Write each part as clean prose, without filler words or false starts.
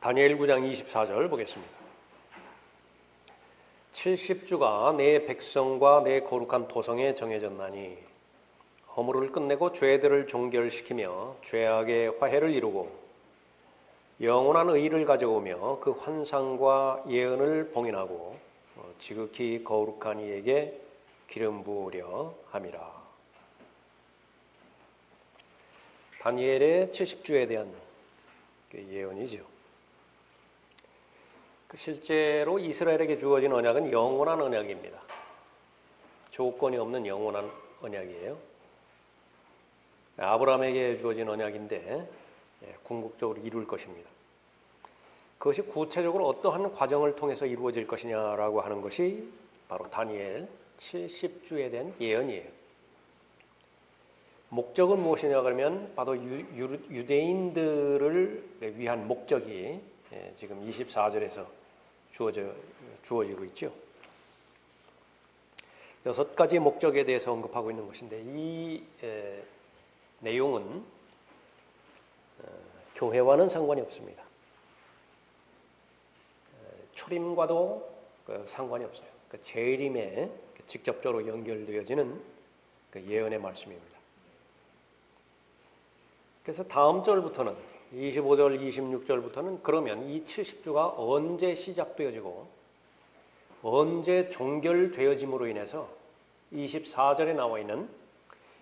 다니엘 9장 24절 보겠습니다. 70주가 내 백성과 내 거룩한 도성에 정해졌나니 허물을 끝내고 죄들을 종결시키며 죄악의 화해를 이루고 영원한 의를 가져오며 그 환상과 예언을 봉인하고 지극히 거룩한 이에게 기름 부으려 함이라. 다니엘의 70주에 대한 예언이죠. 실제로 이스라엘에게 주어진 언약은 영원한 언약입니다. 조건이 없는 영원한 언약이에요. 아브라함에게 주어진 언약인데 궁극적으로 이룰 것입니다. 그것이 구체적으로 어떠한 과정을 통해서 이루어질 것이냐라고 하는 것이 바로 다니엘 70주에 대한 예언이에요. 목적은 무엇이냐 그러면 바로 유대인들을 위한 목적이 지금 24절에서 주어지고 있죠. 6가지 목적에 대해서 언급하고 있는 것인데 이 내용은 교회와는 상관이 없습니다. 초림과도 상관이 없어요. 재림에 직접적으로 연결되어지는 예언의 말씀입니다. 그래서 다음 절부터는 25절, 26절부터는 그러면 이 70주가 언제 시작되어지고 언제 종결되어짐으로 인해서 24절에 나와 있는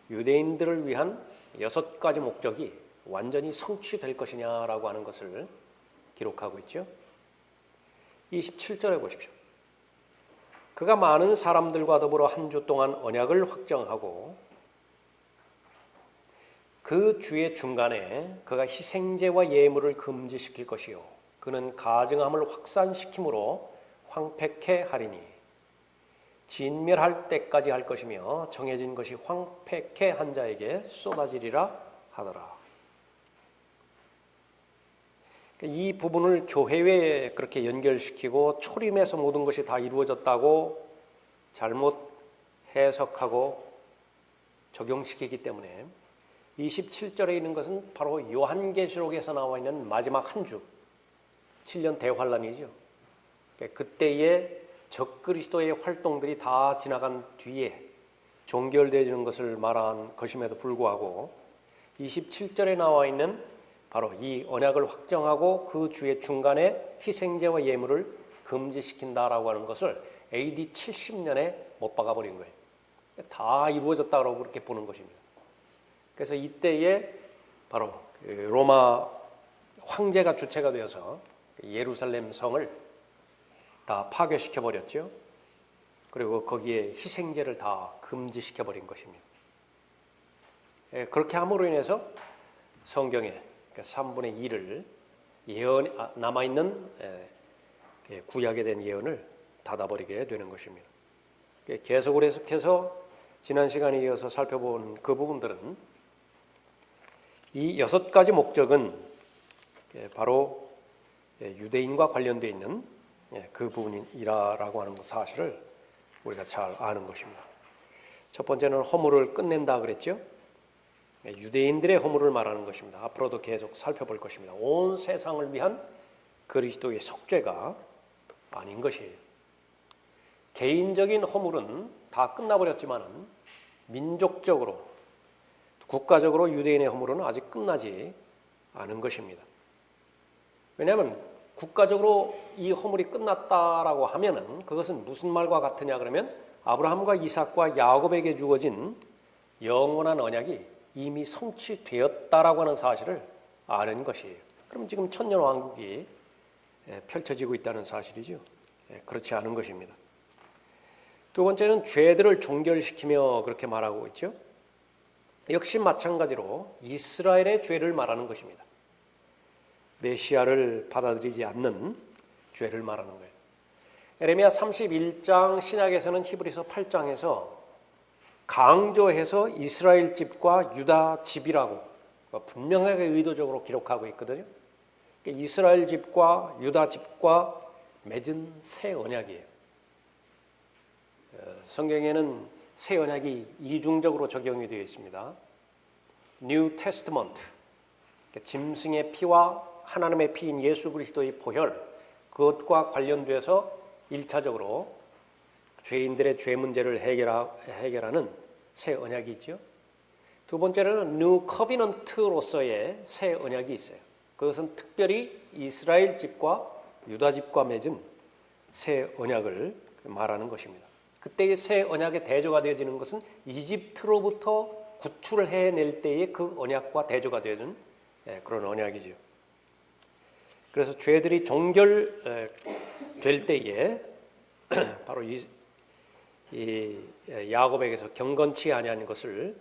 유대인들을 위한 6가지 목적이 완전히 성취될 것이냐라고 하는 것을 기록하고 있죠. 27절에 보십시오. 그가 많은 사람들과 더불어 한 주 동안 언약을 확정하고 그 주의 중간에 그가 희생제와 예물을 금지시킬 것이요 그는 가증함을 확산시킴으로 황폐케 하리니 진멸할 때까지 할 것이며 정해진 것이 황폐케 한 자에게 쏟아지리라 하더라. 이 부분을 교회에 그렇게 연결시키고 초림에서 모든 것이 다 이루어졌다고 잘못 해석하고 적용시키기 때문에 27절에 있는 것은 바로 요한계시록에서 나와 있는 마지막 한 주, 7년 대환란이죠. 그때의 적그리스도의 활동들이 다 지나간 뒤에 종결되어지는 것을 말한 것임에도 불구하고 27절에 나와 있는 바로 이 언약을 확정하고 그 주의 중간에 희생제와 예물을 금지시킨다라고 하는 것을 AD 70년에 못 박아버린 거예요. 다 이루어졌다고 그렇게 보는 것입니다. 그래서 이때에 바로 로마 황제가 주체가 되어서 예루살렘 성을 다 파괴시켜 버렸죠. 그리고 거기에 희생제를 다 금지시켜 버린 것입니다. 그렇게 함으로 인해서 성경에 3분의 2를 남아있는 구약에 대한 예언을 닫아버리게 되는 것입니다. 계속을 해석해서 지난 시간에 이어서 살펴본 그 부분들은 이 6가지 목적은 바로 유대인과 관련되어 있는 그 부분이라고 하는 사실을 우리가 잘 아는 것입니다. 첫 번째는 허물을 끝낸다 그랬죠. 유대인들의 허물을 말하는 것입니다. 앞으로도 계속 살펴볼 것입니다. 온 세상을 위한 그리스도의 속죄가 아닌 것이에요. 개인적인 허물은 다 끝나버렸지만 민족적으로 국가적으로 유대인의 허물은 아직 끝나지 않은 것입니다. 왜냐하면 국가적으로 이 허물이 끝났다라고 하면은 그것은 무슨 말과 같으냐 그러면 아브라함과 이삭과 야곱에게 주어진 영원한 언약이 이미 성취되었다라고 하는 사실을 아는 것이에요. 그럼 지금 천년왕국이 펼쳐지고 있다는 사실이죠. 그렇지 않은 것입니다. 두 번째는 죄들을 종결시키며 그렇게 말하고 있죠. 역시 마찬가지로 이스라엘의 죄를 말하는 것입니다. 메시아를 받아들이지 않는 죄를 말하는 거예요. 에레미야 31장 신약에서는 히브리서 8장에서 강조해서 이스라엘 집과 유다 집이라고 분명하게 의도적으로 기록하고 있거든요. 이스라엘 집과 유다 집과 맺은 새 언약이에요. 성경에는 새 언약이 이중적으로 적용이 되어 있습니다. New Testament, 짐승의 피와 하나님의 피인 예수 그리스도의 보혈, 그것과 관련돼서 1차적으로 죄인들의 죄 문제를 해결하는 새 언약이 있죠. 두 번째로는 New Covenant로서의 새 언약이 있어요. 그것은 특별히 이스라엘 집과 유다 집과 맺은 새 언약을 말하는 것입니다. 그때의 새 언약의 대조가 되어지는 것은 이집트로부터 구출을 해낼 때의 그 언약과 대조가 되는 그런 언약이죠. 그래서 죄들이 종결될 때에 바로 이 야곱에게서 경건치 아니한 것을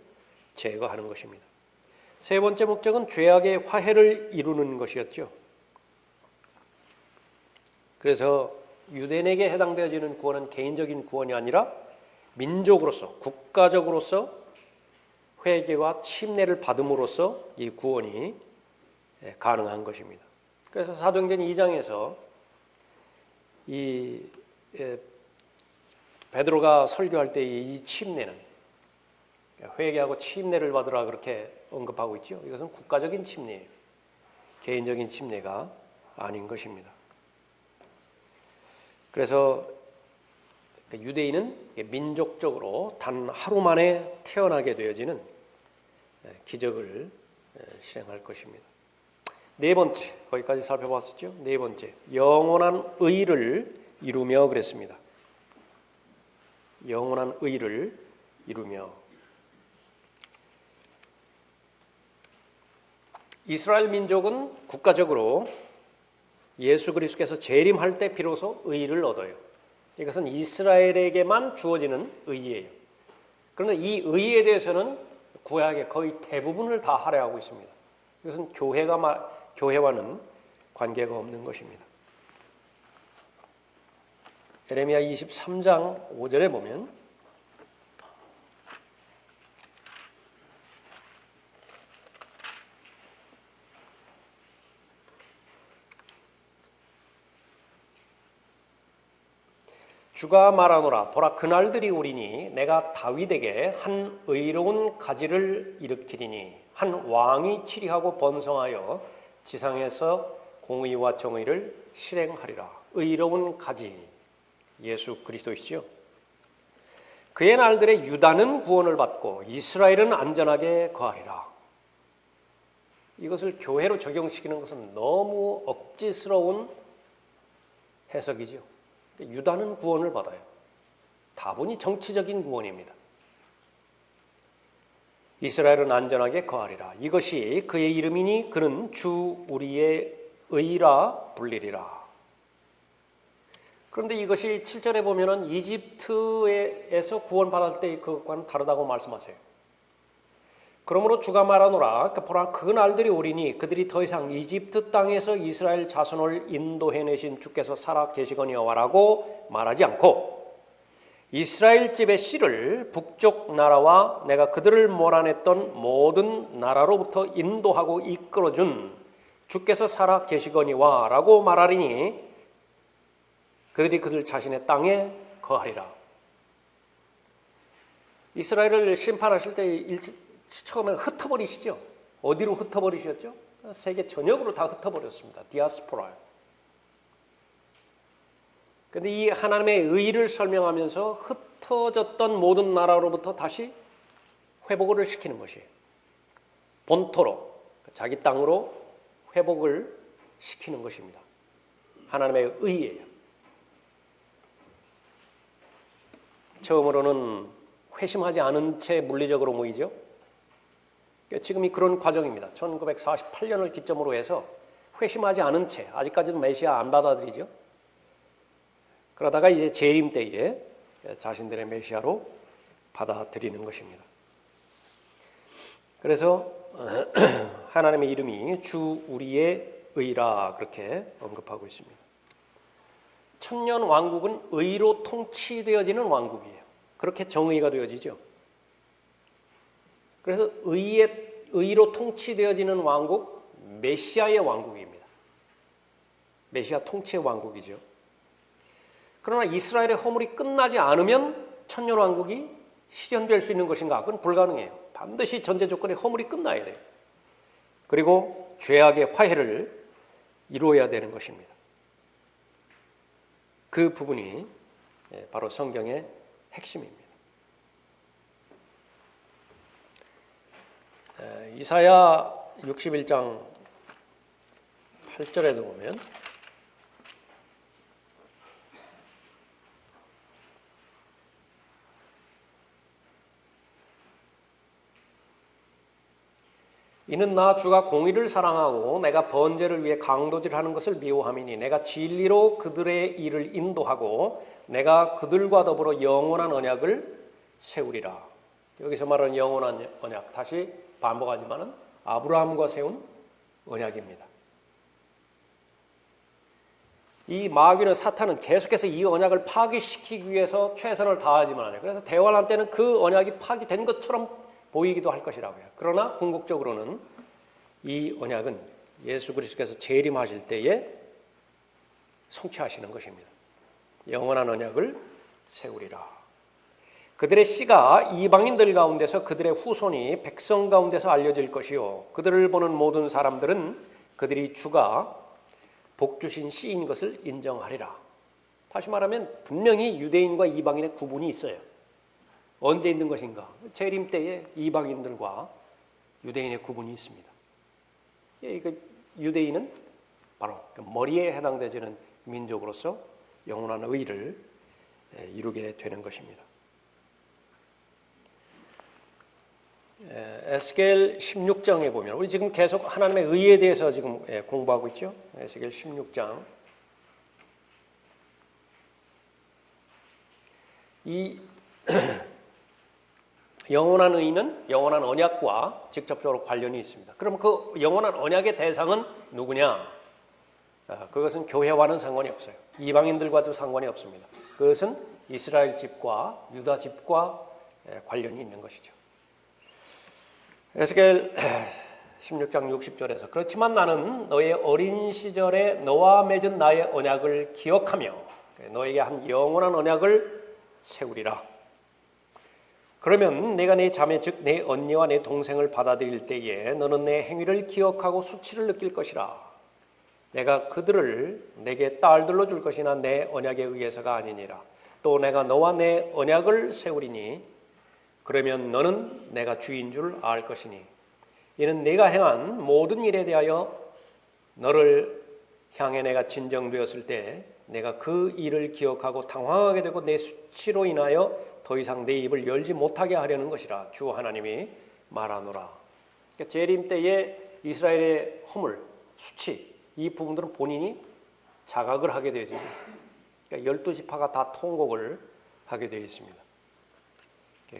제거하는 것입니다. 세 번째 목적은 죄악의 화해를 이루는 것이었죠. 그래서 유대인에게 해당되어지는 구원은 개인적인 구원이 아니라 민족으로서, 국가적으로서 회개와 침례를 받음으로써 이 구원이 가능한 것입니다. 그래서 사도행전 2장에서 이 베드로가 설교할 때 이 침례는 회개하고 침례를 받으라 그렇게 언급하고 있죠. 이것은 국가적인 침례예요. 개인적인 침례가 아닌 것입니다. 그래서 유대인은 민족적으로 단 하루 만에 태어나게 되어지는 기적을 실행할 것입니다. 네 번째, 거기까지 살펴봤었죠. 네 번째, 영원한 의를 이루며 그랬습니다. 영원한 의를 이루며. 이스라엘 민족은 국가적으로 예수 그리스도께서 재림할 때 비로소 의를 얻어요. 이것은 이스라엘에게만 주어지는 의예요. 그런데 이 의에 대해서는 구약의 거의 대부분을 다 할애하고 있습니다. 이것은 교회와는 관계가 없는 것입니다. 예레미야 23장 5절에 보면 주가 말하노라 보라 그날들이 오리니 내가 다윗에게 한 의로운 가지를 일으키리니 한 왕이 치리하고 번성하여 지상에서 공의와 정의를 실행하리라. 의로운 가지 예수 그리스도이시죠. 그의 날들에 유다는 구원을 받고 이스라엘은 안전하게 거하리라. 이것을 교회로 적용시키는 것은 너무 억지스러운 해석이죠. 유다는 구원을 받아요. 다분히 정치적인 구원입니다. 이스라엘은 안전하게 거하리라. 이것이 그의 이름이니 그는 주 우리의 의라 불리리라. 그런데 이것이 7절에 보면은 이집트에서 구원받을 때 그것과는 다르다고 말씀하세요. 그러므로 주가 말하노라 보라 그 날들이 오리니 그들이 더 이상 이집트 땅에서 이스라엘 자손을 인도해내신 주께서 살아 계시거니와라고 말하지 않고 이스라엘 집의 씨를 북쪽 나라와 내가 그들을 몰아냈던 모든 나라로부터 인도하고 이끌어준 주께서 살아 계시거니와라고 말하리니 그들이 그들 자신의 땅에 거하리라. 이스라엘을 심판하실 때 처음에 흩어버리시죠. 어디로 흩어버리셨죠? 세계 전역으로 다 흩어버렸습니다. 디아스포라. 그런데 이 하나님의 의를 설명하면서 흩어졌던 모든 나라로부터 다시 회복을 시키는 것이에요. 본토로, 자기 땅으로 회복을 시키는 것입니다. 하나님의 의예요. 처음으로는 회심하지 않은 채 물리적으로 모이죠. 지금이 그런 과정입니다. 1948년을 기점으로 해서 회심하지 않은 채 아직까지도 메시아 안 받아들이죠. 그러다가 이제 재림 때에 자신들의 메시아로 받아들이는 것입니다. 그래서 하나님의 이름이 주 우리의 의라 그렇게 언급하고 있습니다. 천년 왕국은 의로 통치되어지는 왕국이에요. 그렇게 정의가 되어지죠. 그래서 의로 통치되어지는 왕국, 메시아의 왕국입니다. 메시아 통치의 왕국이죠. 그러나 이스라엘의 허물이 끝나지 않으면 천년 왕국이 실현될 수 있는 것인가? 그건 불가능해요. 반드시 전제 조건의 허물이 끝나야 돼요. 그리고 죄악의 화해를 이루어야 되는 것입니다. 그 부분이 바로 성경의 핵심입니다. 이사야 61장 8절에도 보면 이는 나 주가 공의를 사랑하고 내가 번제를 위해 강도질하는 것을 미워함이니 내가 진리로 그들의 일을 인도하고 내가 그들과 더불어 영원한 언약을 세우리라. 여기서 말하는 영원한 언약, 다시 반복하지만은 아브라함과 세운 언약입니다. 이 마귀는, 사탄은 계속해서 이 언약을 파기시키기 위해서 최선을 다하지만, 그래서 대환란 때는 그 언약이 파기된 것처럼 보이기도 할 것이라고요. 그러나 궁극적으로는 이 언약은 예수 그리스도께서 재림하실 때에 성취하시는 것입니다. 영원한 언약을 세우리라. 그들의 씨가 이방인들 가운데서 그들의 후손이 백성 가운데서 알려질 것이요 그들을 보는 모든 사람들은 그들이 주가 복 주신 씨인 것을 인정하리라. 다시 말하면 분명히 유대인과 이방인의 구분이 있어요. 언제 있는 것인가? 재림 때에 이방인들과 유대인의 구분이 있습니다. 유대인은 바로 머리에 해당되지는 민족으로서 영원한 의를 이루게 되는 것입니다. 에스겔 16장에 보면, 우리 지금 계속 하나님의 의에 대해서 지금 공부하고 있죠. 에스겔 16장. 이 영원한 의는 영원한 언약과 직접적으로 관련이 있습니다. 그럼 그 영원한 언약의 대상은 누구냐? 그것은 교회와는 상관이 없어요. 이방인들과도 상관이 없습니다. 그것은 이스라엘 집과 유다 집과 관련이 있는 것이죠. 에스겔 16장 60절에서 그렇지만 나는 너의 어린 시절에 너와 맺은 나의 언약을 기억하며 너에게 한 영원한 언약을 세우리라. 그러면 내가 내 자매 즉 내 언니와 내 동생을 받아들일 때에 너는 내 행위를 기억하고 수치를 느낄 것이라. 내가 그들을 내게 딸들로 줄 것이나 내 언약에 의해서가 아니니라. 또 내가 너와 내 언약을 세우리니 그러면 너는 내가 주인 줄 알 것이니 이는 내가 행한 모든 일에 대하여 너를 향해 내가 진정되었을 때 내가 그 일을 기억하고 당황하게 되고 내 수치로 인하여 더 이상 내 입을 열지 못하게 하려는 것이라 주 하나님이 말하노라. 그러니까 재림 때에 이스라엘의 허물, 수치, 이 부분들은 본인이 자각을 하게 되어 있습니다. 그러니까 12지파가 다 통곡을 하게 되어 있습니다.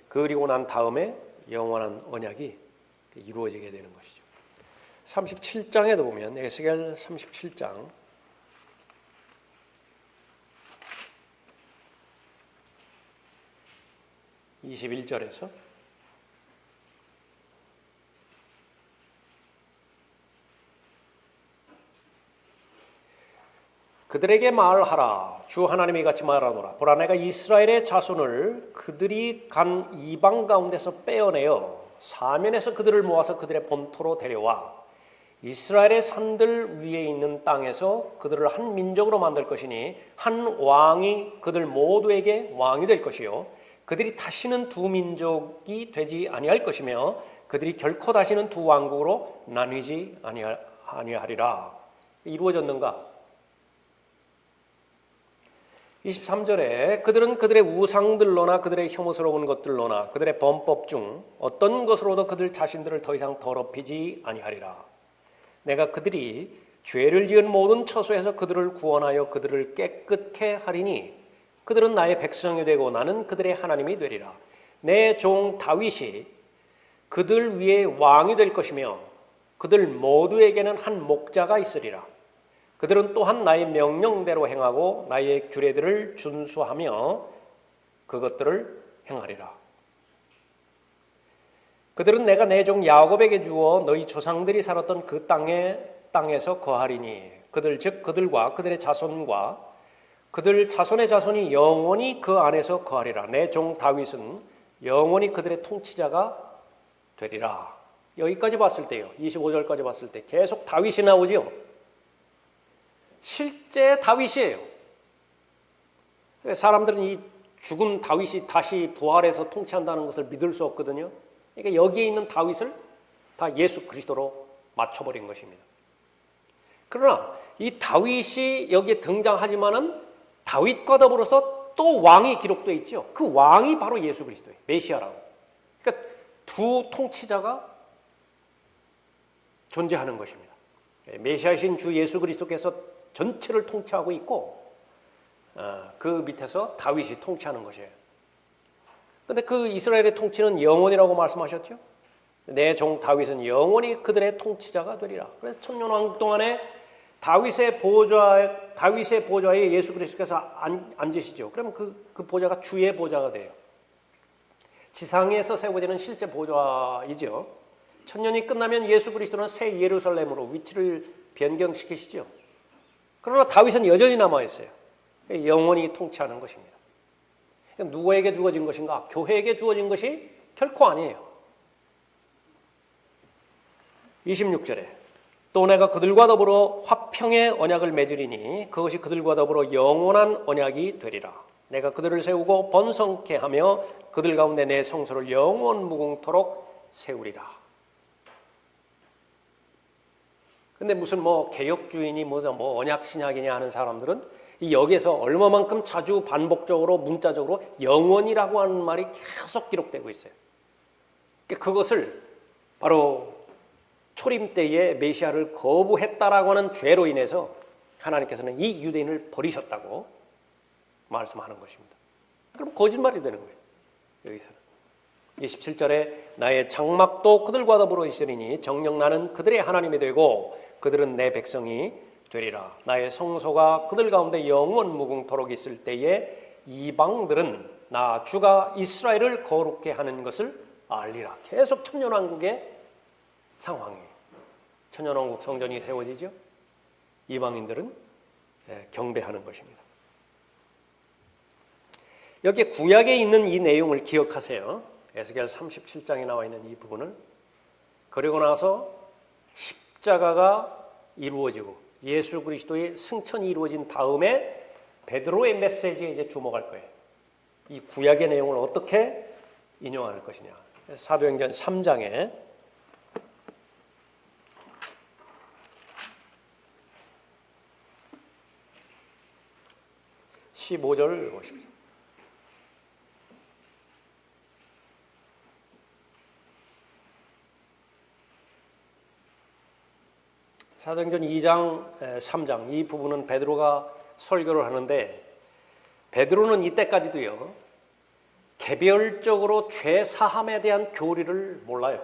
그리고 난 다음에 영원한 언약이 이루어지게 되는 것이죠. 37장에도 보면 에스겔 37장 21절에서 그들에게 말하라. 주 하나님이 같이 말하노라. 보라 내가 이스라엘의 자손을 그들이 간 이방 가운데서 빼어내어 사면에서 그들을 모아서 그들의 본토로 데려와 이스라엘의 산들 위에 있는 땅에서 그들을 한 민족으로 만들 것이니 한 왕이 그들 모두에게 왕이 될 것이요 그들이 다시는 두 민족이 되지 아니할 것이며 그들이 결코 다시는 두 왕국으로 나뉘지 아니하리라. 이루어졌는가? 23절에 그들은 그들의 우상들로나 그들의 혐오스러운 것들로나 그들의 범법 중 어떤 것으로도 그들 자신들을 더 이상 더럽히지 아니하리라. 내가 그들이 죄를 지은 모든 처소에서 그들을 구원하여 그들을 깨끗게 하리니 그들은 나의 백성이 되고 나는 그들의 하나님이 되리라. 내 종 다윗이 그들 위에 왕이 될 것이며 그들 모두에게는 한 목자가 있으리라. 그들은 또한 나의 명령대로 행하고 나의 규례들을 준수하며 그것들을 행하리라. 그들은 내가 내 종 야곱에게 주어 너희 조상들이 살았던 그 땅에서 거하리니 그들 즉 그들과 그들의 자손과 그들 자손의 자손이 영원히 그 안에서 거하리라. 내 종 다윗은 영원히 그들의 통치자가 되리라. 여기까지 봤을 때요. 25절까지 봤을 때 계속 다윗이 나오지요. 실제 다윗이에요. 사람들은 이 죽은 다윗이 다시 부활해서 통치한다는 것을 믿을 수 없거든요. 그러니까 여기에 있는 다윗을 다 예수 그리스도로 맞춰버린 것입니다. 그러나 이 다윗이 여기에 등장하지만은 다윗과 더불어서 또 왕이 기록되어 있죠. 그 왕이 바로 예수 그리스도예요. 메시아라고. 그러니까 두 통치자가 존재하는 것입니다. 메시아이신 주 예수 그리스도께서 전체를 통치하고 있고 그 밑에서 다윗이 통치하는 것이에요. 그런데 그 이스라엘의 통치는 영원이라고 말씀하셨죠. 내 종 다윗은 영원히 그들의 통치자가 되리라. 그래서 천년왕국 동안에 다윗의 보좌에 예수 그리스도께서 앉으시죠. 그러면 그 보좌가 주의 보좌가 돼요. 지상에서 세워지는 실제 보좌이죠. 천년이 끝나면 예수 그리스도는 새 예루살렘으로 위치를 변경시키시죠. 그러나 다윗은 여전히 남아있어요. 영원히 통치하는 것입니다. 누구에게 주어진 것인가? 교회에게 주어진 것이 결코 아니에요. 26절에 또 내가 그들과 더불어 화평의 언약을 맺으리니 그것이 그들과 더불어 영원한 언약이 되리라. 내가 그들을 세우고 번성케 하며 그들 가운데 내 성소를 영원 무궁토록 세우리라. 근데 무슨 개혁주의니 언약 신약이냐 하는 사람들은 이 여기에서 얼마만큼 자주 반복적으로 문자적으로 영원이라고 하는 말이 계속 기록되고 있어요. 그것을 바로 초림 때에 메시아를 거부했다라고 하는 죄로 인해서 하나님께서는 이 유대인을 버리셨다고 말씀하는 것입니다. 그럼 거짓말이 되는 거예요. 여기서는 27절에 나의 장막도 그들과 더불어 있으리니 정녕 나는 그들의 하나님이 되고 그들은 내 백성이 되리라. 나의 성소가 그들 가운데 영원 무궁토록 있을 때에 이방들은 나 주가 이스라엘을 거룩게 하는 것을 알리라. 계속 천년왕국의 상황이에요. 천년왕국 성전이 세워지죠. 이방인들은 경배하는 것입니다. 여기 구약에 있는 이 내용을 기억하세요. 에스겔 37장에 나와 있는 이 부분을. 그리고 나서 십자가가 이루어지고 예수 그리스도의 승천이 이루어진 다음에 베드로의 메시지에 이제 주목할 거예요. 이 구약의 내용을 어떻게 인용할 것이냐. 사도행전 3장에 15절을 보십시오. 사도행전 2장, 3장 이 부분은 베드로가 설교를 하는데 베드로는 이때까지도요 개별적으로 죄 사함에 대한 교리를 몰라요.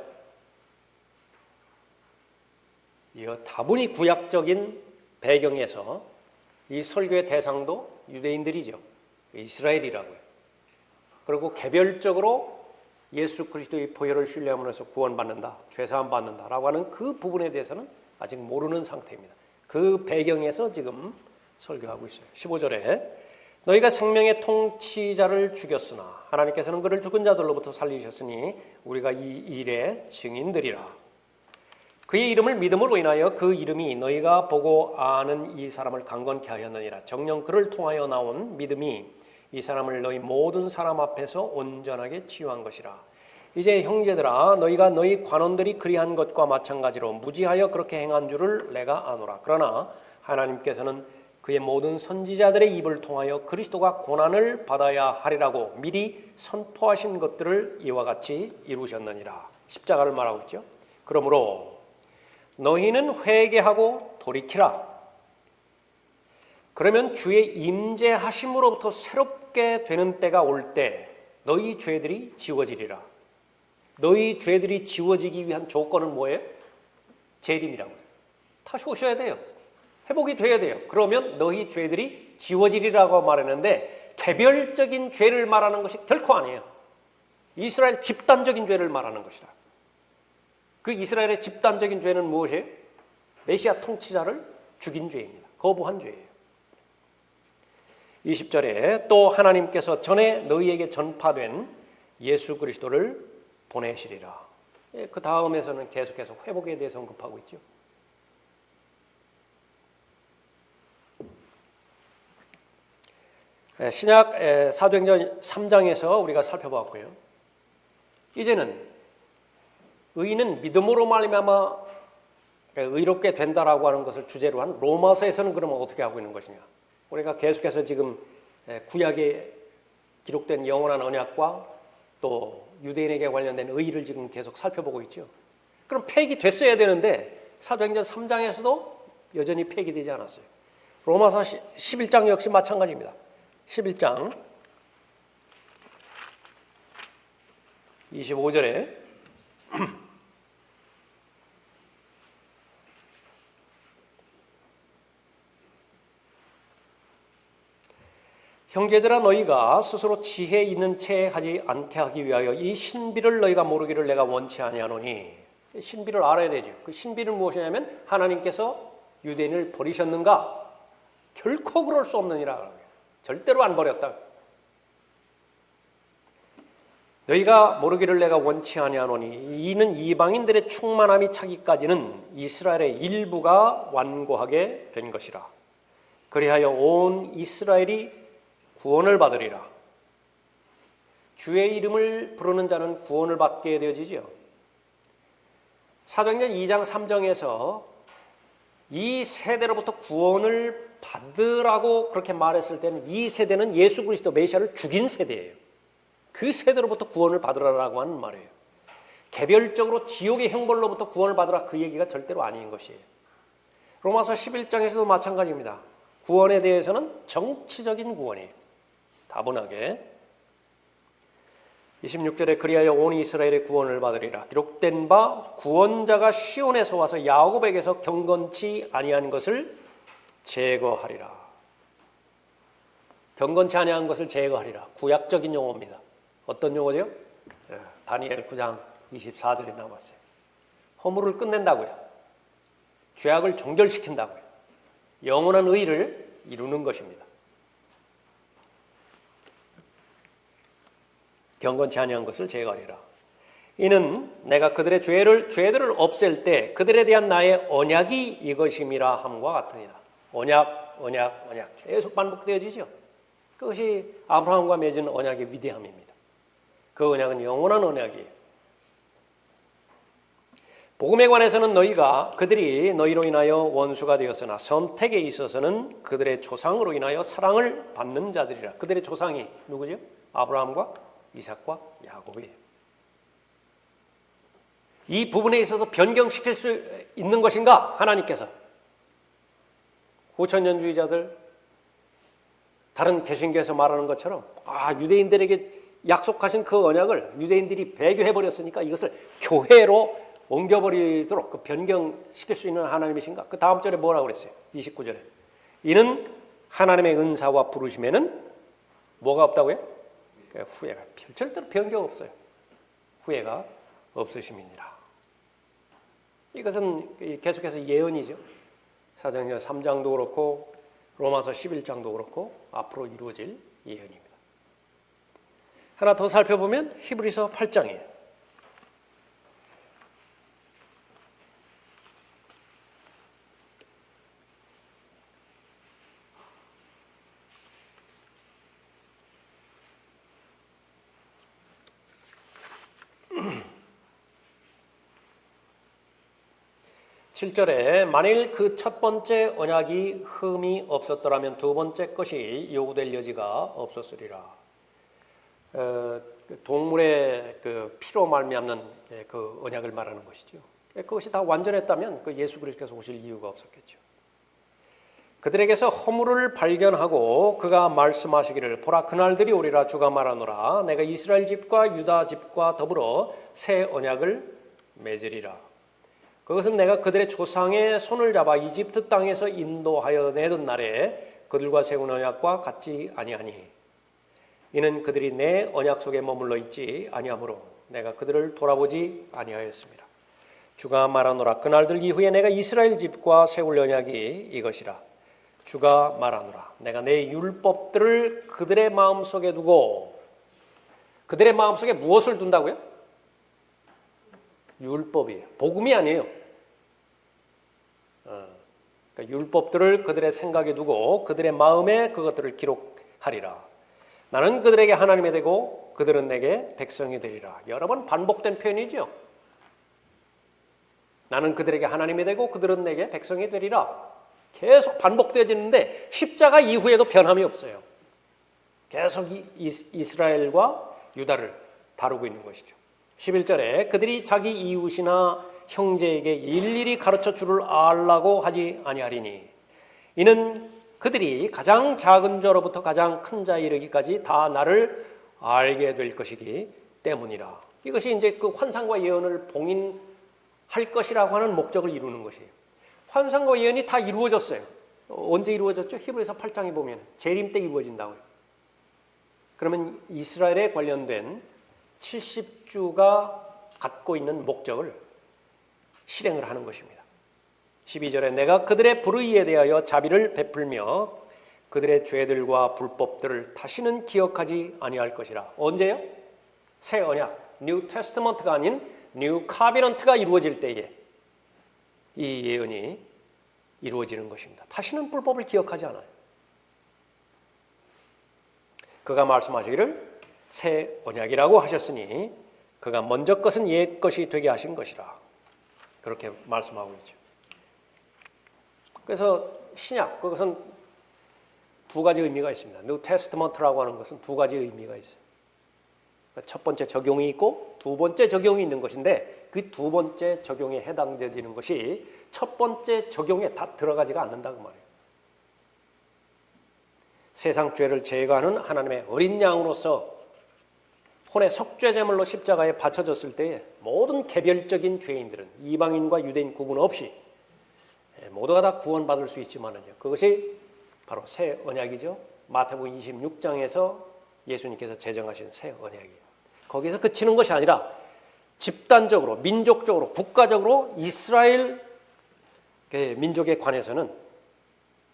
다분히 구약적인 배경에서 이 설교의 대상도 유대인들이죠. 이스라엘이라고요. 그리고 개별적으로 예수 그리스도의 보혈을 신뢰함으로써 구원받는다, 죄사함 받는다라고 하는 그 부분에 대해서는 아직 모르는 상태입니다. 그 배경에서 지금 설교하고 있어요. 15절에 너희가 생명의 통치자를 죽였으나 하나님께서는 그를 죽은 자들로부터 살리셨으니 우리가 이 일의 증인들이라. 그의 이름을 믿음으로 인하여 그 이름이 너희가 보고 아는 이 사람을 강건케 하였느니라. 정녕 그를 통하여 나온 믿음이 이 사람을 너희 모든 사람 앞에서 온전하게 치유한 것이라. 이제 형제들아 너희가 너희 관원들이 그리한 것과 마찬가지로 무지하여 그렇게 행한 줄을 내가 아노라. 그러나 하나님께서는 그의 모든 선지자들의 입을 통하여 그리스도가 고난을 받아야 하리라고 미리 선포하신 것들을 이와 같이 이루셨느니라. 십자가를 말하고 있죠. 그러므로 너희는 회개하고 돌이키라. 그러면 주의 임재하심으로부터 새롭게 되는 때가 올 때 너희 죄들이 지워지리라. 너희 죄들이 지워지기 위한 조건은 뭐예요? 재림이라고요. 다시 오셔야 돼요. 회복이 돼야 돼요. 그러면 너희 죄들이 지워지리라고 말했는데 개별적인 죄를 말하는 것이 결코 아니에요. 이스라엘 집단적인 죄를 말하는 것이다. 그 이스라엘의 집단적인 죄는 무엇이에요? 메시아 통치자를 죽인 죄입니다. 거부한 죄예요. 20절에 또 하나님께서 전에 너희에게 전파된 예수 그리스도를 보내시리라. 그 다음에서는 계속해서 회복에 대해서 언급하고 있죠. 신약 사도행전 3장에서 우리가 살펴봤고요. 이제는 의인은 믿음으로 말미암아 의롭게 된다라고 하는 것을 주제로 한 로마서에서는 그러면 어떻게 하고 있는 것이냐? 우리가 계속해서 지금 구약에 기록된 영원한 언약과 또 유대인에게 관련된 의의를 지금 계속 살펴보고 있죠. 그럼 폐기됐어야 되는데 사도행전 3장에서도 여전히 폐기되지 않았어요. 로마서 11장 역시 마찬가지입니다. 11장 25절에 형제들아 너희가 스스로 지혜 있는 채 하지 않게 하기 위하여 이 신비를 너희가 모르기를 내가 원치 아니하노니. 신비를 알아야 되죠. 그 신비는 무엇이냐면 하나님께서 유대인을 버리셨는가? 결코 그럴 수 없느니라. 절대로 안 버렸다. 너희가 모르기를 내가 원치 아니하노니 이는 이방인들의 충만함이 차기까지는 이스라엘의 일부가 완고하게 된 것이라. 그리하여 온 이스라엘이 구원을 받으리라. 주의 이름을 부르는 자는 구원을 받게 되어지죠. 사도행전 2장 3장에서 이 세대로부터 구원을 받으라고 그렇게 말했을 때는 이 세대는 예수 그리스도 메시아를 죽인 세대예요. 그 세대로부터 구원을 받으라고 하는 말이에요. 개별적으로 지옥의 형벌로부터 구원을 받으라 그 얘기가 절대로 아닌 것이에요. 로마서 11장에서도 마찬가지입니다. 구원에 대해서는 정치적인 구원이에요. 다분하게 26절에 그리하여 온 이스라엘의 구원을 받으리라. 기록된 바 구원자가 시온에서 와서 야곱에게서 경건치 아니한 것을 제거하리라. 경건치 아니한 것을 제거하리라. 구약적인 용어입니다. 어떤 용어죠? 다니엘 9장 24절에 나왔어요. 허물을 끝낸다고요. 죄악을 종결시킨다고요. 영원한 의를 이루는 것입니다. 경건치 아니한 것을 제거하리라. 이는 내가 그들의 죄들을 없앨 때 그들에 대한 나의 언약이 이것임이라 함과 같으니라. 언약 계속 반복되어지죠. 그것이 아브라함과 맺은 언약의 위대함입니다. 그 언약은 영원한 언약이에요. 복음에 관해서는 너희가 그들이 너희로 인하여 원수가 되었으나 선택에 있어서는 그들의 조상으로 인하여 사랑을 받는 자들이라. 그들의 조상이 누구죠? 아브라함과 이삭과 야곱이에요. 이 부분에 있어서 변경시킬 수 있는 것인가? 하나님께서. 후천년주의자들 다른 개신교에서 말하는 것처럼 유대인들에게 약속하신 그 언약을 유대인들이 배교해버렸으니까 이것을 교회로 옮겨버리도록 그 변경시킬 수 있는 하나님이신가? 그 다음 절에 뭐라고 그랬어요? 29절에 이는 하나님의 은사와 부르심에는 뭐가 없다고요? 후회가 절대로 변경 없어요. 후회가 없으심이니라. 이것은 계속해서 예언이죠. 사도행전 3장도 그렇고 로마서 11장도 그렇고 앞으로 이루어질 예언입니다. 하나 더 살펴보면 히브리서 8장이에요. (7절에) 만일 그 첫 번째 언약이 흠이 없었더라면 두 번째 것이 요구될 여지가 없었으리라. 동물의 그 피로 말미암는 그 언약을 말하는 것이죠. 그것이 다 완전했다면 그 예수 그리스도께서 오실 이유가 없었겠죠. 그들에게서 허물을 발견하고 그가 말씀하시기를 보라 그날들이 오리라 주가 말하노라 내가 이스라엘 집과 유다 집과 더불어 새 언약을 맺으리라. 그것은 내가 그들의 조상의 손을 잡아 이집트 땅에서 인도하여 내던 날에 그들과 세운 언약과 같지 아니하니 이는 그들이 내 언약 속에 머물러 있지 아니하므로 내가 그들을 돌아보지 아니하였습니다. 주가 말하노라 그날들 이후에 내가 이스라엘 집과 세울 언약이 이것이라. 주가 말하노라 내가 내 율법들을 그들의 마음속에 두고. 그들의 마음속에 무엇을 둔다고요? 율법이에요. 복음이 아니에요. 그러니까 율법들을 그들의 생각에 두고 그들의 마음에 그것들을 기록하리라 하리라. 나는 그들에게 하나님이 되고 그들은 내게 백성이 되리라. 여러 번 반복된 표현이죠. 나는 그들에게 하나님이 되고 그들은 내게 백성이 되리라. 계속 반복되어지는데 십자가 이후에도 변함이 없어요. 계속 이스라엘과 유다를 다루고 있는 것이죠. 11절에 그들이 자기 이웃이나 형제에게 일일이 가르쳐 주를 알라고 하지 아니하리니 이는 그들이 가장 작은 자로부터 가장 큰 자에 이르기까지 다 나를 알게 될 것이기 때문이라. 이것이 이제 그 환상과 예언을 봉인할 것이라고 하는 목적을 이루는 것이에요. 환상과 예언이 다 이루어졌어요. 언제 이루어졌죠? 히브리서 8장에 보면 재림 때 이루어진다고요. 그러면 이스라엘에 관련된 70주가 갖고 있는 목적을 실행을 하는 것입니다. 12절에 내가 그들의 불의에 대하여 자비를 베풀며 그들의 죄들과 불법들을 다시는 기억하지 아니할 것이라. 언제요? 새 언약, 뉴 테스트먼트가 아닌 뉴 카비넌트가 이루어질 때에 이 예언이 이루어지는 것입니다. 다시는 불법을 기억하지 않아요. 그가 말씀하시기를 새 언약이라고 하셨으니 그가 먼저 것은 옛 것이 되게 하신 것이라. 그렇게 말씀하고 있죠. 그래서 신약, 그것은 두 가지 의미가 있습니다. 뉴 테스트먼트라고 하는 것은 두 가지 의미가 있어요. 첫 번째 적용이 있고 두 번째 적용이 있는 것인데 그 두 번째 적용에 해당되는 것이 첫 번째 적용에 다 들어가지가 않는다고 말이에요. 세상 죄를 제거하는 하나님의 어린 양으로서 혼의 속죄제물로 십자가에 바쳐졌을 때에 모든 개별적인 죄인들은 이방인과 유대인 구분 없이 모두가 다 구원받을 수 있지만은요. 그것이 바로 새 언약이죠. 마태복음 26장에서 예수님께서 제정하신 새 언약이에요. 거기서 그치는 것이 아니라 집단적으로, 민족적으로, 국가적으로 이스라엘 민족에 관해서는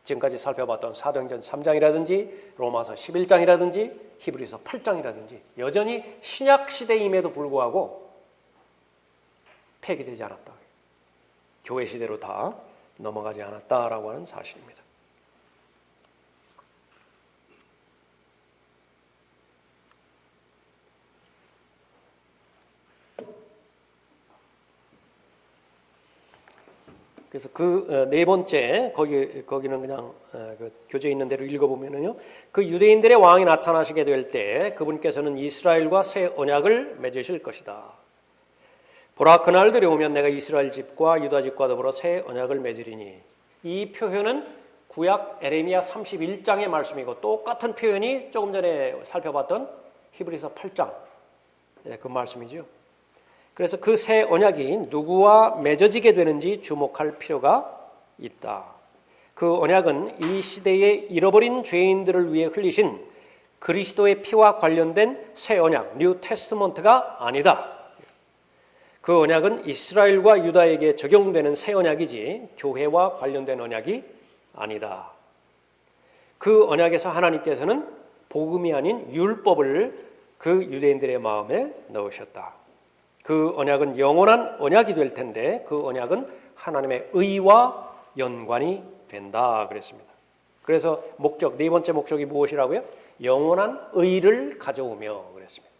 지금까지 살펴봤던 사도행전 3장이라든지 로마서 11장이라든지 히브리서 8장이라든지 여전히 신약 시대임에도 불구하고 폐기되지 않았다. 교회 시대로 다 넘어가지 않았다라고 하는 사실입니다. 그래서 그 네 번째 거기는 그냥 그 교재에 있는 대로 읽어보면은요. 그 유대인들의 왕이 나타나시게 될 때 그분께서는 이스라엘과 새 언약을 맺으실 것이다. 보라 그날들이 오면 내가 이스라엘 집과 유다 집과 더불어 새 언약을 맺으리니. 이 표현은 구약 에레미야 31장의 말씀이고 똑같은 표현이 조금 전에 살펴봤던 히브리서 8장 그 말씀이죠. 그래서 그 새 언약이 누구와 맺어지게 되는지 주목할 필요가 있다. 그 언약은 이 시대의 잃어버린 죄인들을 위해 흘리신 그리스도의 피와 관련된 새 언약, 뉴 테스트먼트가 아니다. 그 언약은 이스라엘과 유다에게 적용되는 새 언약이지 교회와 관련된 언약이 아니다. 그 언약에서 하나님께서는 복음이 아닌 율법을 그 유대인들의 마음에 넣으셨다. 그 언약은 영원한 언약이 될 텐데 그 언약은 하나님의 의와 연관이 된다 그랬습니다. 그래서 목적, 네 번째 목적이 무엇이라고요? 영원한 의를 가져오며 그랬습니다.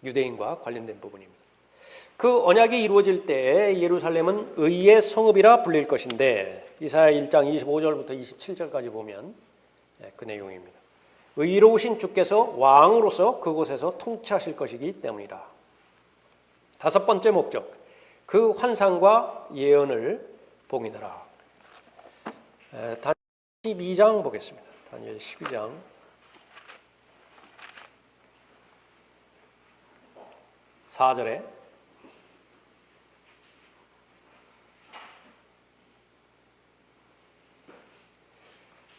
유대인과 관련된 부분입니다. 그 언약이 이루어질 때 예루살렘은 의의 성읍이라 불릴 것인데 이사야 1장 25절부터 27절까지 보면 그 내용입니다. 의로우신 주께서 왕으로서 그곳에서 통치하실 것이기 때문이라. 다섯 번째 목적, 그 환상과 예언을 봉인하라. 다니엘 12장 보겠습니다. 다니엘 12장 4절에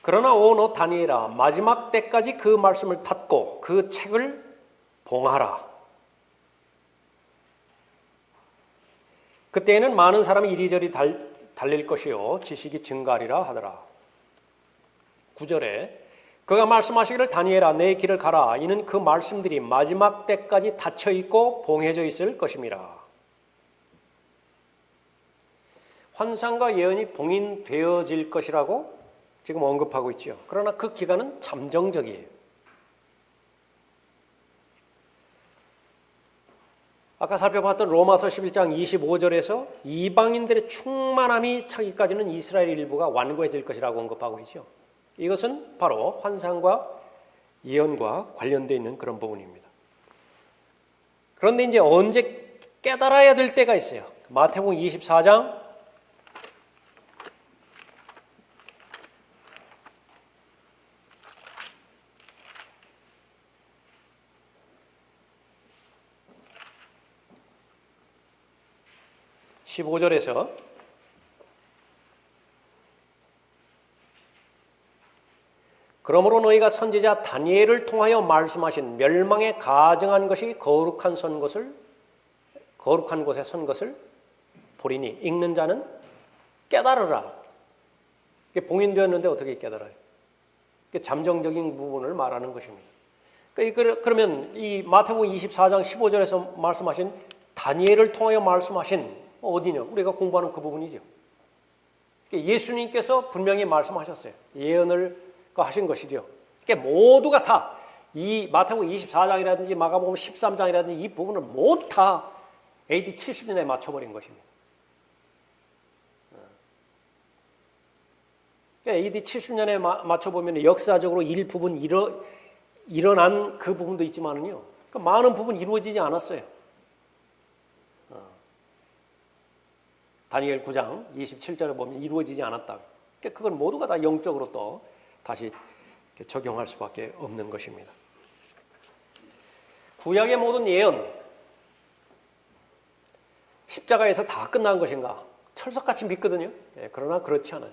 그러나 오 너 다니엘아 마지막 때까지 그 말씀을 닫고 그 책을 봉하라. 그때에는 많은 사람이 이리저리 달릴 것이요 지식이 증가하리라 하더라. 9절에 그가 말씀하시기를 다니엘아 내 길을 가라. 이는 그 말씀들이 마지막 때까지 닫혀 있고 봉해져 있을 것임이라. 환상과 예언이 봉인되어질 것이라고 지금 언급하고 있죠. 그러나 그 기간은 잠정적이에요. 아까 살펴봤던 로마서 11장 25절에서 이방인들의 충만함이 차기까지는 이스라엘 일부가 완고해질 것이라고 언급하고 있죠. 이것은 바로 환상과 예언과 관련되어 있는 그런 부분입니다. 그런데 이제 언제 깨달아야 될 때가 있어요. 마태복음 24장 15절에서 그러므로 너희가 선지자 다니엘을 통하여 말씀하신 멸망에 가증한 것이 거룩한 곳에 선 것을 보리니 읽는 자는 깨달으라. 이게 봉인되었는데 어떻게 깨달아요? 이게 잠정적인 부분을 말하는 것입니다. 그러면 이 마태복음 24장 15절에서 말씀하신 다니엘을 통하여 말씀하신 어디냐? 우리가 공부하는 그 부분이죠. 예수님께서 분명히 말씀하셨어요. 예언을 하신 것이죠. 모두가 다 이 마태복음 24장이라든지 마가복음 13장이라든지 이 부분을 모두 다 AD 70년에 맞춰버린 것입니다. AD 70년에 맞춰보면 역사적으로 일부분 일어난 그 부분도 있지만은요, 많은 부분이 이루어지지 않았어요. 다니엘 9장 27절에 보면 이루어지지 않았다. 그건 모두가 다 영적으로 또 다시 적용할 수밖에 없는 것입니다. 구약의 모든 예언, 십자가에서 다 끝난 것인가? 철석같이 믿거든요. 그러나 그렇지 않아요.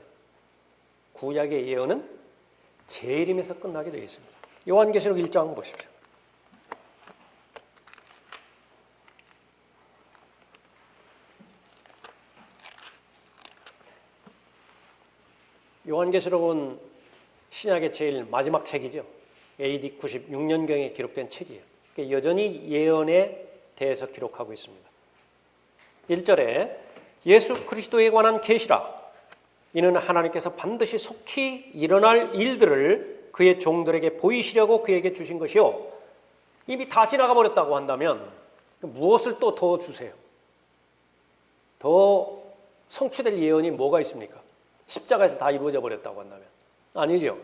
구약의 예언은 재림에서 끝나게 되어 있습니다. 요한계시록 1장 보십시오. 요한계시록은 신약의 제일 마지막 책이죠. AD 96년경에 기록된 책이에요. 여전히 예언에 대해서 기록하고 있습니다. 1절에 예수 그리스도에 관한 계시라. 이는 하나님께서 반드시 속히 일어날 일들을 그의 종들에게 보이시려고 그에게 주신 것이요. 이미 다 지나가 버렸다고 한다면 무엇을 또 더 주세요? 더 성취될 예언이 뭐가 있습니까? 십자가에서 다 이루어져 버렸다고 한다면 아니죠.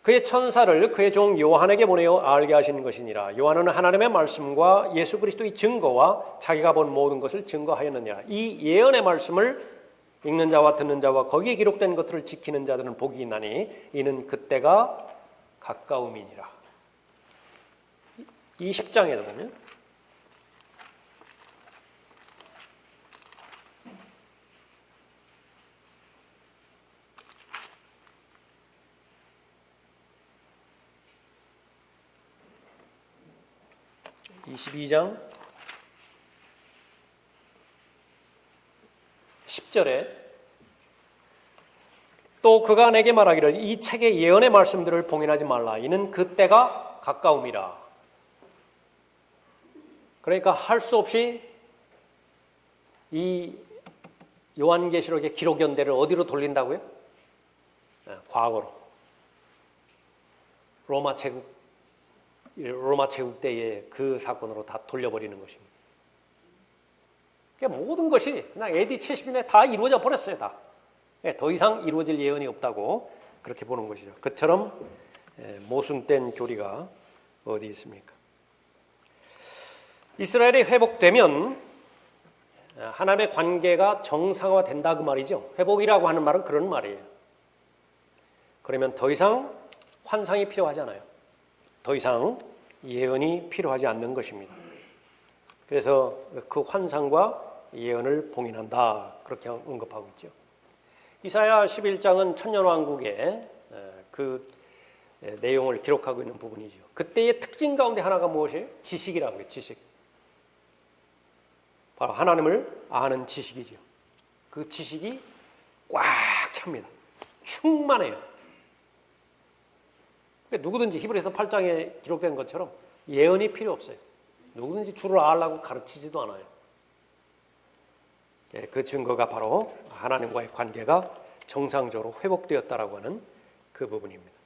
그의 천사를 그의 종 요한에게 보내어 알게 하시는 것이니라. 요한은 하나님의 말씀과 예수 그리스도의 증거와 자기가 본 모든 것을 증거하였느니라. 이 예언의 말씀을 읽는 자와 듣는 자와 거기에 기록된 것들을 지키는 자들은 복이 있나니 이는 그때가 가까움이니라. 이 10장에도 보면 (22장) 10절에 또 그가 내게 말하기를 이 책의 예언의 말씀들을 봉인하지 말라. 이는 그때가 가까움이라. 그러니까 할 수 없이 이 요한계시록의 기록 연대를 어디로 돌린다고요? 과거로. 로마 제국 때의 그 사건으로 다 돌려버리는 것입니다. 그러니까 모든 것이 그냥 AD 70년에 다 이루어져 버렸어요. 다. 더 이상 이루어질 예언이 없다고 그렇게 보는 것이죠. 그처럼 모순된 교리가 어디 있습니까? 이스라엘이 회복되면 하나님의 관계가 정상화된다 그 말이죠. 회복이라고 하는 말은 그런 말이에요. 그러면 더 이상 환상이 필요하잖아요. 더 이상 예언이 필요하지 않는 것입니다. 그래서 그 환상과 예언을 봉인한다 그렇게 언급하고 있죠. 이사야 11장은 천년왕국의 그 내용을 기록하고 있는 부분이죠. 그때의 특징 가운데 하나가 무엇이에요? 지식이라고 해요. 지식. 바로 하나님을 아는 지식이죠. 그 지식이 꽉 찹니다. 충만해요. 누구든지 히브리서 8장에 기록된 것처럼 예언이 필요 없어요. 누구든지 주를 알라고 가르치지도 않아요. 그 증거가 바로 하나님과의 관계가 정상적으로 회복되었다라고 하는 그 부분입니다.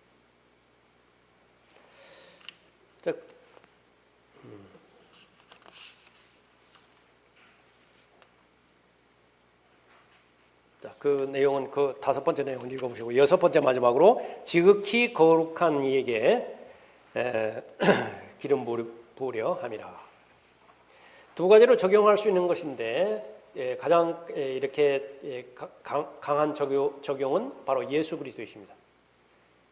자, 그 내용은 그 5번째 내용을 읽어보시고 6번째 마지막으로 지극히 거룩한 이에게 기름 부으려 함이라. 두 가지로 적용할 수 있는 것인데 가장 이렇게 강한 적용은 바로 예수 그리스도이십니다.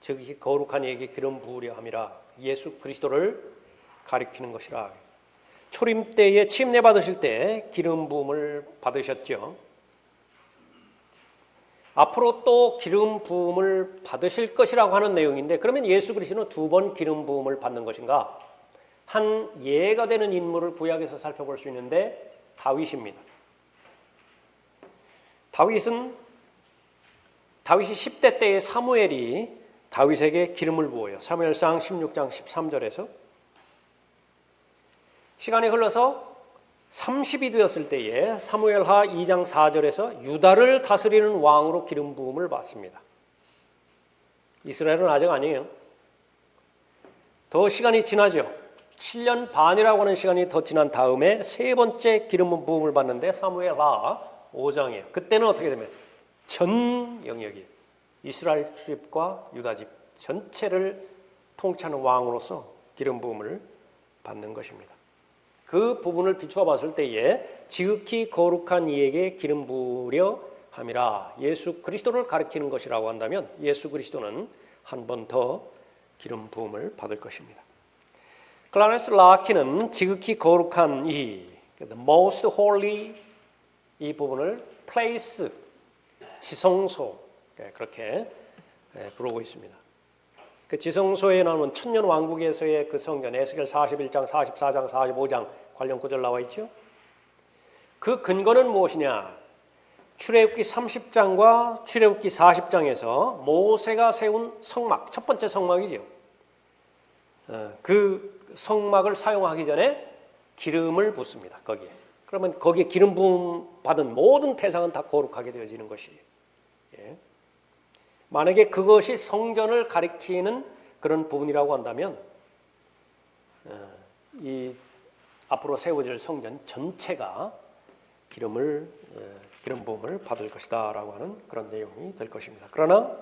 지극히 거룩한 이에게 기름 부으려 함이라. 예수 그리스도를 가리키는 것이라. 초림 때에 침례 받으실 때 기름 부음을 받으셨죠. 앞으로 또 기름 부음을 받으실 것이라고 하는 내용인데, 그러면 예수 그리스도는 2번 기름 부음을 받는 것인가? 한 예가 되는 인물을 구약에서 살펴볼 수 있는데 다윗입니다. 다윗이 10대 때의 사무엘이 다윗에게 기름을 부어요. 사무엘상 16장 13절에서 시간이 흘러서 30이 되었을 때에 사무엘하 2장 4절에서 유다를 다스리는 왕으로 기름 부음을 받습니다. 이스라엘은 아직 아니에요. 더 시간이 지나죠. 7년 반이라고 하는 시간이 더 지난 다음에 세 번째 기름 부음을 받는데 사무엘하 5장이에요. 그때는 어떻게 되면 전 영역이 이스라엘 집과 유다 집 전체를 통치하는 왕으로서 기름 부음을 받는 것입니다. 그 부분을 비추어 봤을 때에 지극히 거룩한 이에게 기름 부으려 함이라. 예수 그리스도를 가리키는 것이라고 한다면 예수 그리스도는 한 번 더 기름 부음을 받을 것입니다. 클라렌스 라키는 지극히 거룩한 이 the most holy 이 부분을 place 지성소 그렇게 부르고 있습니다. 그 지성소에 나오는 천년 왕국에서의 그 성전 에스겔 41장, 44장, 45장 관련 구절 나와 있죠. 그 근거는 무엇이냐? 출애굽기 30장과 출애굽기 40장에서 모세가 세운 성막, 첫 번째 성막이죠. 그 성막을 사용하기 전에 기름을 붓습니다. 거기에. 그러면 거기에 기름 부음 받은 모든 태상은 다 거룩하게 되어지는 것이에요. 예. 만약에 그것이 성전을 가리키는 그런 부분이라고 한다면 이 앞으로 세워질 성전 전체가 기름 부음을 받을 것이다라고 하는 그런 내용이 될 것입니다. 그러나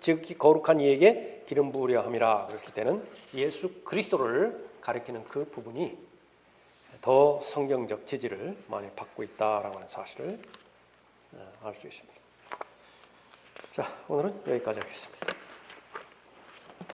지극히 거룩한 이에게 기름 부으려 함이라 그랬을 때는 예수 그리스도를 가리키는 그 부분이 더 성경적 지지를 많이 받고 있다라고 하는 사실을 알 수 있습니다. 자, 오늘은 여기까지 하겠습니다.